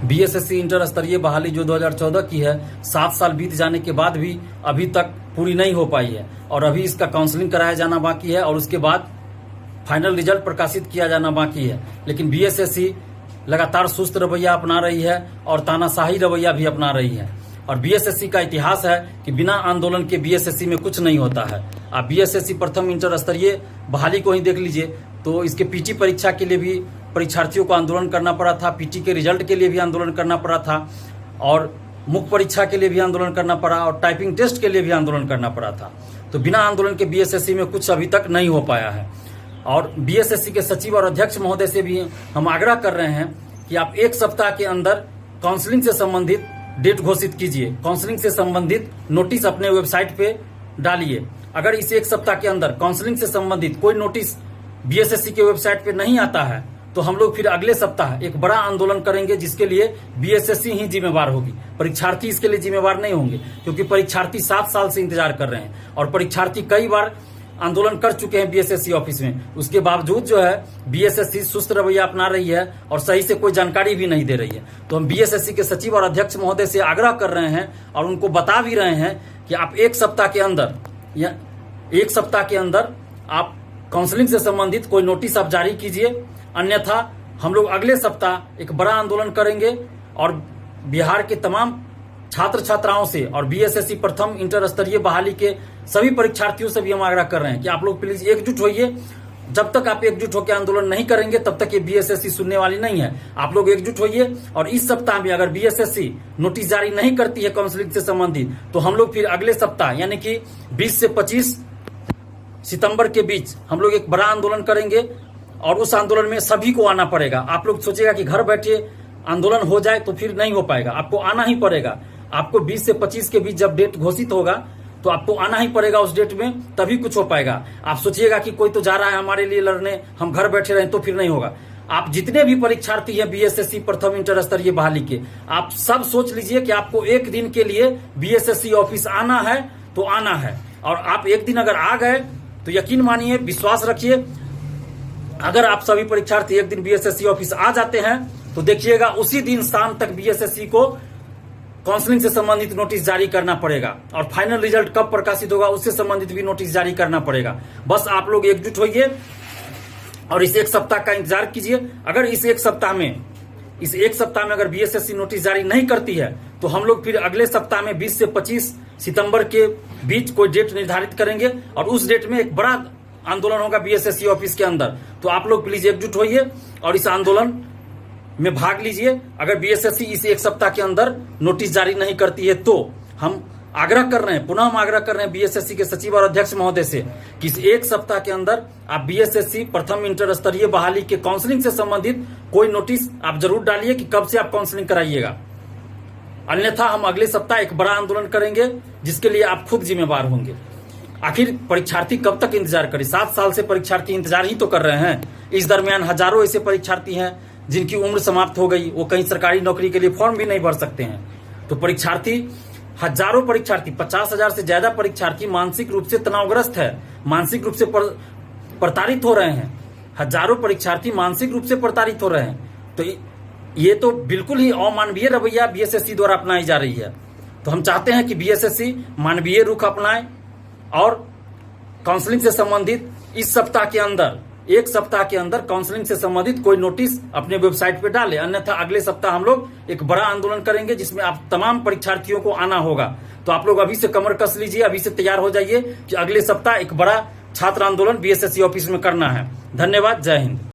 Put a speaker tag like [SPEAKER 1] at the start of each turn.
[SPEAKER 1] BSSC inter स्तरीय बहाली जो 2014 की है, 7 साल बीत जाने के बाद भी अभी तक पूरी नहीं हो पाई है और अभी इसका काउंसलिंग कराया जाना बाकी है और उसके बाद फाइनल रिजल्ट प्रकाशित किया जाना बाकी है। लेकिन बीएसएससी लगातार सुस्त रवैया अपना रही है और तानाशाही रवैया भी अपना रही है। और बीएसएससी का इतिहास है कि बिना आंदोलन के बीएसएससी में कुछ नहीं होता है। आप बीएसएससी प्रथम इंटर स्तरीय बहाली को ही देख लीजिए तो इसके पीटी परीक्षा के लिए भी परीक्षार्थियों को आंदोलन करना पड़ा था, पीटी के रिजल्ट के लिए भी आंदोलन करना पड़ा था और मुख्य परीक्षा के लिए भी आंदोलन करना पड़ा और टाइपिंग टेस्ट के लिए भी आंदोलन करना पड़ा था। तो बिना आंदोलन के बीएसएससी में कुछ अभी तक नहीं हो पाया है। और बीएसएससी के सचिव और अध्यक्ष महोदय से भी हम आग्रह कर रहे हैं कि आप 1 सप्ताह के अंदर काउंसलिंग से संबंधित डेट घोषित कीजिए, काउंसलिंग से संबंधित नोटिस अपने वेबसाइट पे डालिए। अगर इस 1 सप्ताह के अंदर काउंसलिंग से संबंधित कोई नोटिस बीएसएससी के वेबसाइट पे नहीं आता है तो हम लोग फिर अगले सप्ताह एक बड़ा आंदोलन करेंगे, जिसके लिए बीएसएससी ही जिम्मेवार होगी। परीक्षार्थी इसके लिए जिम्मेवार नहीं होंगे, क्योंकि परीक्षार्थी 7 साल से इंतजार कर रहे हैं और परीक्षार्थी कई बार आंदोलन कर चुके हैं बीएसएससी ऑफिस में। उसके बावजूद जो है बीएसएससी सुस्त रवैया अपना रही है और सही से कोई जानकारी भी नहीं दे रही है। तो हम बीएसएससी के सचिव और अध्यक्ष महोदय से आग्रह कर रहे हैं और उनको बता भी रहे हैं कि आप 1 सप्ताह के अंदर या 1 सप्ताह के अंदर आप काउंसलिंग से संबंधित कोई नोटिस आप जारी कीजिए, अन्यथा हम लोग अगले सप्ताह एक बड़ा आंदोलन करेंगे और बिहार के तमाम छात्र छात्राओं से और बीएसएससी प्रथम इंटर स्तरीय बहाली के सभी परीक्षार्थियों से भी हम आग्रह कर रहे हैं कि आप लोग प्लीज एकजुट होइए। जब तक आप एकजुट होकर आंदोलन नहीं करेंगे तब तक ये बीएसएससी सुनने वाली नहीं है। आप लोग एकजुट होइए और इस सप्ताह में अगर बीएसएससी नोटिस जारी नहीं करती है काउंसलिंग से संबंधित तो हम लोग फिर अगले सप्ताह यानी कि 20 से 25 सितंबर के बीच हम लोग एक बड़ा आंदोलन करेंगे और उस आंदोलन में सभी को आना पड़ेगा। आप लोग सोचेगा कि घर बैठे आंदोलन हो जाए तो फिर नहीं हो पाएगा, आपको आना ही पड़ेगा। आपको 20 से 25 के बीच जब डेट घोषित होगा तो आपको आना ही पड़ेगा उस डेट में, तभी कुछ हो पाएगा। आप सोचिएगा कि कोई तो जा रहा है हमारे लिए लड़ने, हम घर बैठे रहें, तो फिर नहीं होगा। आप जितने भी परीक्षार्थी हैं बीएसएससी प्रथम इंटर स्तरीय बहाली के, आप सब सोच लीजिए कि आपको एक दिन के लिए बीएसएससी ऑफिस आना है तो आना है। और आप एक दिन अगर आ गए तो यकीन मानिए, विश्वास रखिए, अगर आप सभी परीक्षार्थी एक दिन बीएसएससी ऑफिस आ जाते हैं तो देखिएगा उसी दिन शाम तक बीएसएससी को काउंसलिंग से संबंधित नोटिस जारी करना पड़ेगा और फाइनल रिजल्ट कब प्रकाशित होगा उससे संबंधित भी नोटिस जारी करना पड़ेगा। बस आप लोग एकजुट होइए और इस 1 सप्ताह का इंतजार कीजिए। अगर इस एक सप्ताह में अगर बीएसएससी नोटिस जारी नहीं करती है तो हम लोग फिर अगले सप्ताह में 20 से 25 सितंबर के बीच कोई डेट निर्धारित करेंगे और उस डेट में एक बड़ा आंदोलन होगा बीएसएससी ऑफिस के अंदर। तो आप लोग प्लीज एकजुट होइए और इस आंदोलन में भाग लीजिए। अगर बीएसएससी इस 1 सप्ताह के अंदर नोटिस जारी नहीं करती है तो हम आग्रह कर रहे हैं, पुनः हम आग्रह कर रहे हैं बीएसएससी के सचिव और अध्यक्ष महोदय से कि इस 1 सप्ताह के अंदर आप बीएसएससी प्रथम इंटर स्तरीय बहाली के काउंसलिंग से संबंधित कोई नोटिस आप जरूर डालिए कि कब से आप काउंसलिंग कराइएगा, अन्यथा हम अगले सप्ताह एक बड़ा आंदोलन करेंगे जिसके लिए आप खुद जिम्मेवार होंगे। आखिर परीक्षार्थी कब तक इंतजार करे? 7 साल से परीक्षार्थी इंतजार ही तो कर रहे हैं। इस दरमियान हजारों ऐसे परीक्षार्थी हैं जिनकी उम्र समाप्त हो गई, वो कहीं सरकारी नौकरी के लिए फॉर्म भी नहीं भर सकते हैं। तो परीक्षार्थी, हजारों परीक्षार्थी, 50,000 से ज्यादा परीक्षार्थी मानसिक रूप से तनावग्रस्त है, मानसिक रूप से प्रताड़ित हो रहे हैं। हजारों परीक्षार्थी मानसिक रूप से प्रताड़ित हो रहे हैं। तो ये तो बिल्कुल ही अमानवीय रवैया बीएसएससी द्वारा अपनाई जा रही है। तो हम चाहते हैं कि बीएसएससी मानवीय रुख अपनाए और काउंसलिंग से संबंधित इस सप्ताह के अंदर, 1 सप्ताह के अंदर काउंसलिंग से संबंधित कोई नोटिस अपने वेबसाइट पे डाले, अन्यथा अगले सप्ताह हम लोग एक बड़ा आंदोलन करेंगे जिसमें आप तमाम परीक्षार्थियों को आना होगा। तो आप लोग अभी से कमर कस लीजिए, अभी से तैयार हो जाइए कि अगले सप्ताह एक बड़ा छात्र आंदोलन बीएसएससी ऑफिस में करना है। धन्यवाद, जय हिंद।